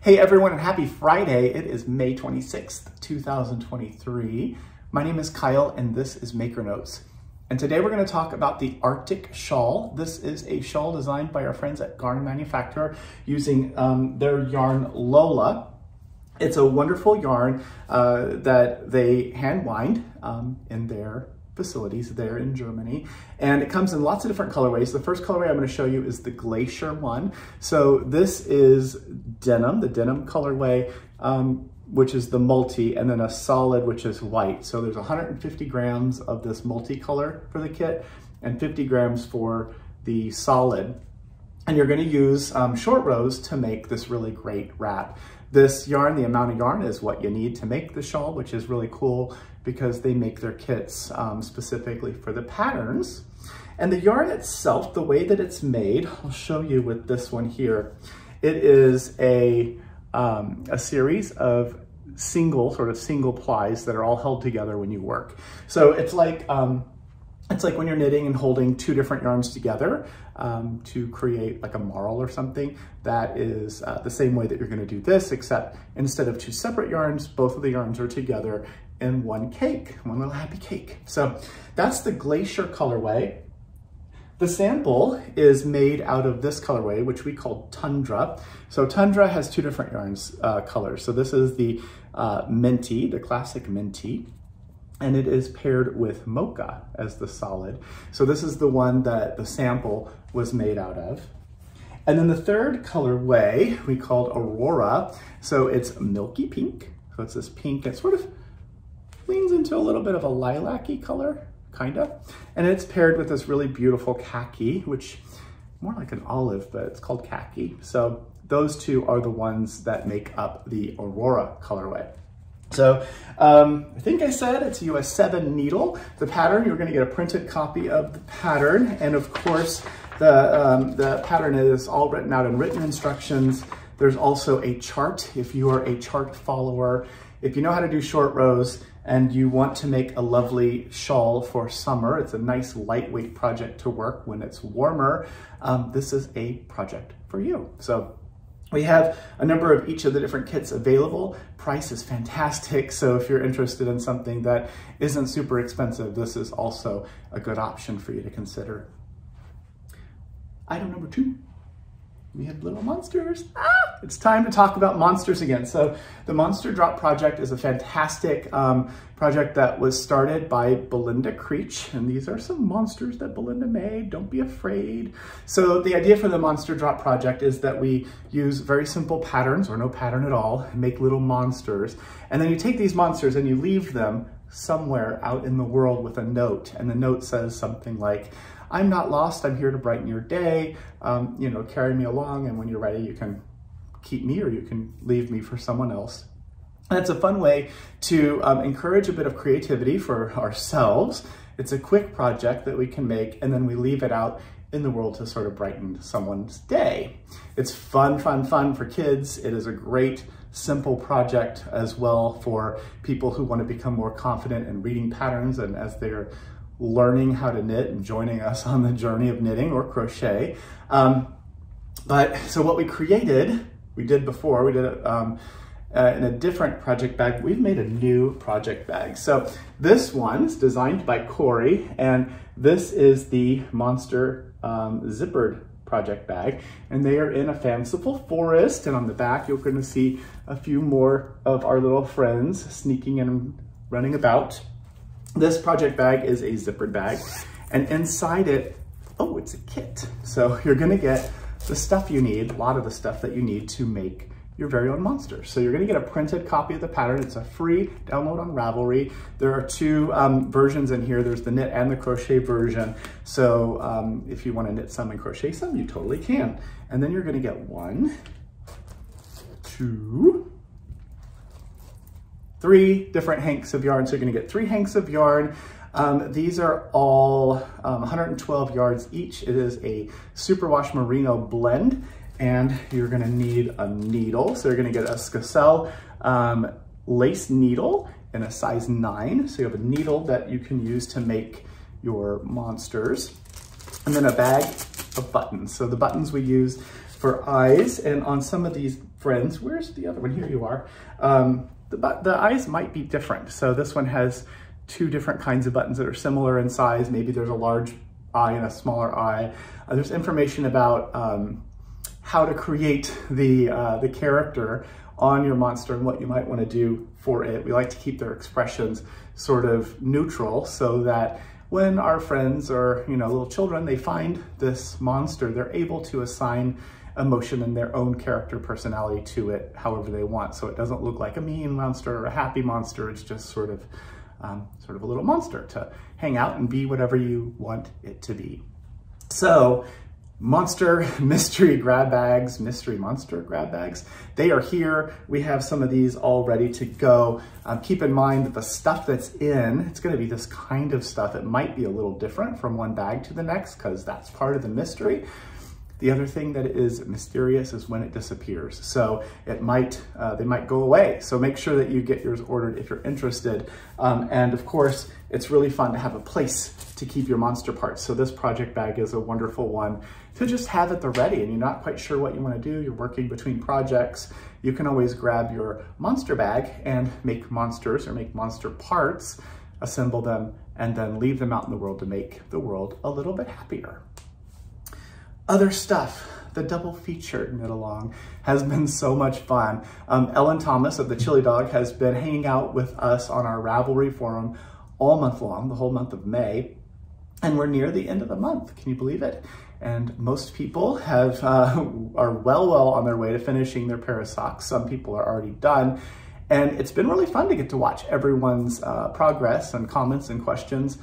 Hey everyone, and happy Friday. It is May 26th, 2023. My name is Kyle and this is Maker Notes. And today we're going to talk about the Arctic Shawl. This is a shawl designed by our friends at Garn Manufacturer using their yarn Lola. It's a wonderful yarn that they hand wind in their facilities there in Germany. And it comes in lots of different colorways. The first colorway I'm going to show you is the Glacier one. So this is denim, the denim colorway, which is the multi, and then a solid, which is white. So there's 150 grams of this multicolor for the kit and 50 grams for the solid. And you're going to use short rows to make this really great wrap. This yarn, the amount of yarn is what you need to make the shawl, which is really cool because they make their kits specifically for the patterns. And the yarn itself, the way that it's made, I'll show you with this one here. It is a series of single plies that are all held together when you work. So it's like when you're knitting and holding two different yarns together to create like a marl or something. That is the same way that you're going to do this, except instead of two separate yarns, both of the yarns are together in one cake, one little happy cake. So that's the Glacier colorway. The sample is made out of this colorway, which we call Tundra. So Tundra has two different yarns colors. So this is the Minty, the classic Minty, and it is paired with Mocha as the solid. So this is the one that the sample was made out of. And then the third colorway we called Aurora. So it's milky pink. So it's this pink, it sort of leans into a little bit of a lilac-y color, kinda. And it's paired with this really beautiful khaki, which more like an olive, but it's called khaki. So those two are the ones that make up the Aurora colorway. So I think I said it's a US 7 needle. The pattern, you're gonna get a printed copy of the pattern. And of course, the pattern is all written out in written instructions. There's also a chart if you are a chart follower. If you know how to do short rows and you want to make a lovely shawl for summer, it's a nice lightweight project to work when it's warmer, this is a project for you. So we have a number of each of the different kits available. Price is fantastic, so if you're interested in something that isn't super expensive, this is also a good option for you to consider. Item number 2, we have little monsters. It's time to talk about monsters again. So the Monster Drop project is a fantastic project that was started by Belinda Creech, and these are some monsters that Belinda made. Don't be afraid. So the idea for the Monster Drop project is that we use very simple patterns or no pattern at all and make little monsters. And then you take these monsters and you leave them somewhere out in the world with a note. And the note says something like, I'm not lost, I'm here to brighten your day. You know, carry me along, and when you're ready, you can keep me or you can leave me for someone else. And it's a fun way to encourage a bit of creativity for ourselves. It's a quick project that we can make, and then we leave it out in the world to sort of brighten someone's day. It's fun for kids. It is a great, simple project as well for people who want to become more confident in reading patterns and as they're learning how to knit and joining us on the journey of knitting or crochet. So what we created, we did before, we did it in a different project bag. We've made a new project bag. So this one is designed by Corey, and this is the Monster zippered project bag. And they are in a fanciful forest, and on the back you're going to see a few more of our little friends sneaking and running about. This project bag is a zippered bag, and inside it, oh, it's a kit. So you're gonna get the stuff you need, a lot of the stuff that you need to make your very own monster. So you're gonna get a printed copy of the pattern. It's a free download on Ravelry. There are two versions in here. There's the knit and the crochet version. So if you wanna knit some and crochet some, you totally can. And then you're gonna get 1, 2, 3 different hanks of yarn. So you're gonna get 3 hanks of yarn. These are all 112 yards each. It is a superwash merino blend, and you're gonna need a needle. So you're gonna get a Skacel lace needle in a size 9. So you have a needle that you can use to make your monsters. And then a bag of buttons. So the buttons we use for eyes, and on some of these friends. Where's the other one? Here you are. The eyes might be different. So this one has two different kinds of buttons that are similar in size. Maybe there's a large eye and a smaller eye. There's information about how to create the character on your monster and what you might want to do for it. We like to keep their expressions sort of neutral so that when our friends or little children, they find this monster, they're able to assign emotion and their own character personality to it however they want. So it doesn't look like a mean monster or a happy monster. It's just sort of a little monster to hang out and be whatever you want it to be. So monster mystery grab bags, mystery monster grab bags, they are here. We have some of these all ready to go. Keep in mind that the stuff that's in, it's gonna be this kind of stuff. It might be a little different from one bag to the next because that's part of the mystery. The other thing that is mysterious is when it disappears. So it might, they might go away. So make sure that you get yours ordered if you're interested. And of course, it's really fun to have a place to keep your monster parts. So this project bag is a wonderful one to just have at the ready and you're not quite sure what you want to do. You're working between projects. You can always grab your monster bag and make monsters or make monster parts, assemble them, and then leave them out in the world to make the world a little bit happier. Other stuff, the double feature knit along has been so much fun. Ellen Thomas of the Chili Dog has been hanging out with us on our Ravelry forum all month long, the whole month of May, and we're near the end of the month. Can you believe it? And most people have are well on their way to finishing their pair of socks. Some people are already done. And it's been really fun to get to watch everyone's progress and comments and questions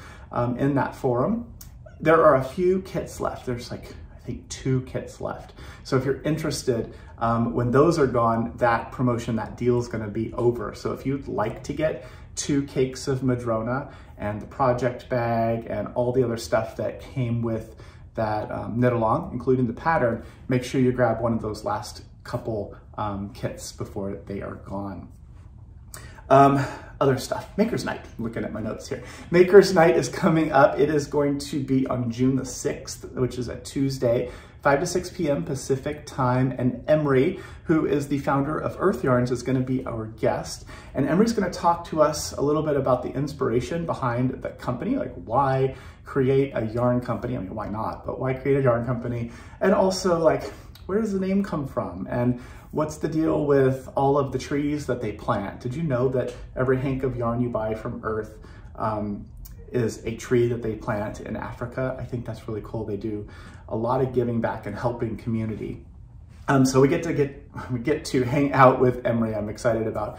in that forum. There are a few kits left. There's like, I think 2 kits left. So if you're interested, when those are gone, that promotion, that deal is gonna be over. So if you'd like to get 2 cakes of Madrona and the project bag and all the other stuff that came with that knit along, including the pattern, make sure you grab one of those last couple kits before they are gone. Other stuff, Maker's Night, looking at my notes here. Maker's Night is coming up. It is going to be on June the 6th, which is a Tuesday, 5 to 6 p.m. Pacific time. And Emery, who is the founder of Earth Yarns, is gonna be our guest. And Emery's gonna talk to us a little bit about the inspiration behind the company, like why create a yarn company? I mean, why not, but why create a yarn company? And also like, where does the name come from? And what's the deal with all of the trees that they plant? Did you know that every hank of yarn you buy from Earth is a tree that they plant in Africa? I think that's really cool. They do a lot of giving back and helping community. So we get to hang out with Emery. I'm excited about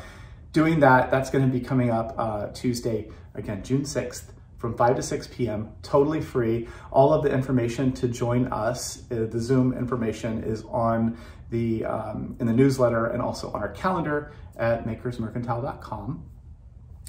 doing that. That's gonna be coming up Tuesday, again, June 6th. From 5 to 6 p.m., totally free. All of the information to join us, the Zoom information is on the in the newsletter and also on our calendar at makersmercantile.com.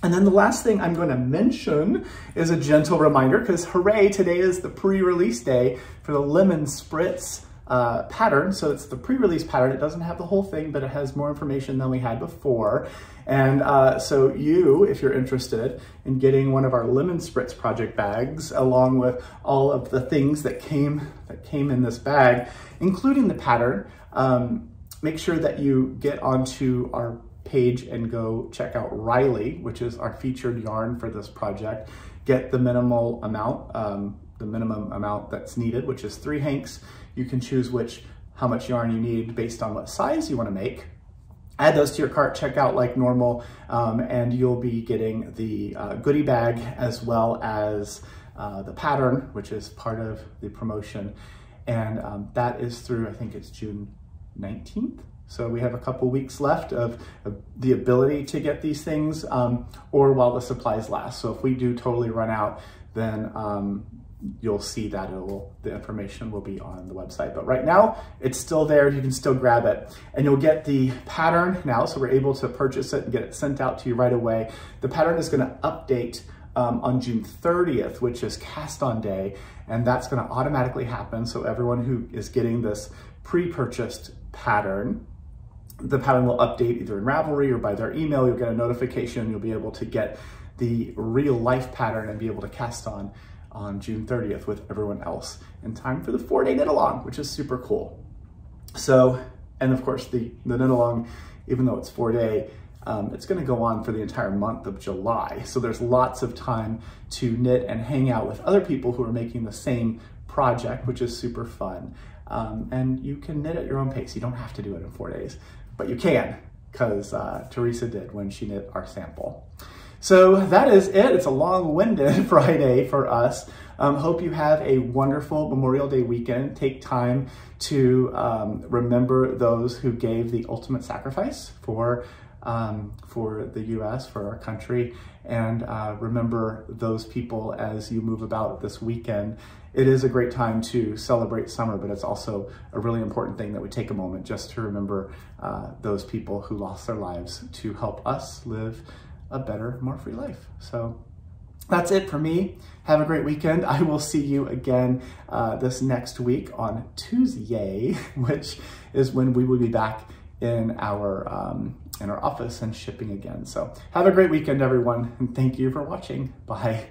And then the last thing I'm going to mention is a gentle reminder, because hooray, today is the pre-release day for the Lemon Spritz pattern. So it's the pre-release pattern. It doesn't have the whole thing, but it has more information than we had before. And so you, if you're interested in getting one of our Lemon Spritz project bags, along with all of the things that came in this bag, including the pattern, make sure that you get onto our page and go check out Riley, which is our featured yarn for this project. Get the minimum amount that's needed, which is 3 hanks. You can choose how much yarn you need based on what size you want to make. Add those to your cart, check out like normal, and you'll be getting the goodie bag as well as the pattern, which is part of the promotion. And that is through, I think it's June 19th. So we have a couple weeks left of the ability to get these things, or while the supplies last. So if we do totally run out, then you'll see that the information will be on the website. But right now, it's still there. You can still grab it. And you'll get the pattern now, so we're able to purchase it and get it sent out to you right away. The pattern is gonna update on June 30th, which is Cast On Day, and that's gonna automatically happen. So everyone who is getting this pre-purchased pattern, the pattern will update either in Ravelry or by their email. You'll get a notification. You'll be able to get the real life pattern and be able to cast on June 30th with everyone else in time for the 4-day knit along, which is super cool. So And of course, the knit along, even though it's 4-day, it's going to go on for the entire month of July. So there's lots of time to knit and hang out with other people who are making the same project, which is super fun. And you can knit at your own pace. You don't have to do it in 4 days, but you can, because Teresa did when she knit our sample. So that is it. It's a long-winded Friday for us. Hope you have a wonderful Memorial Day weekend. Take time to remember those who gave the ultimate sacrifice for the U.S., for our country, and remember those people as you move about this weekend. It is a great time to celebrate summer, but it's also a really important thing that we take a moment just to remember those people who lost their lives to help us live a better, more free life. So that's it for me. Have a great weekend. I will see you again this next week on Tuesday, which is when we will be back in our office and shipping again. So have a great weekend, everyone, and thank you for watching. Bye.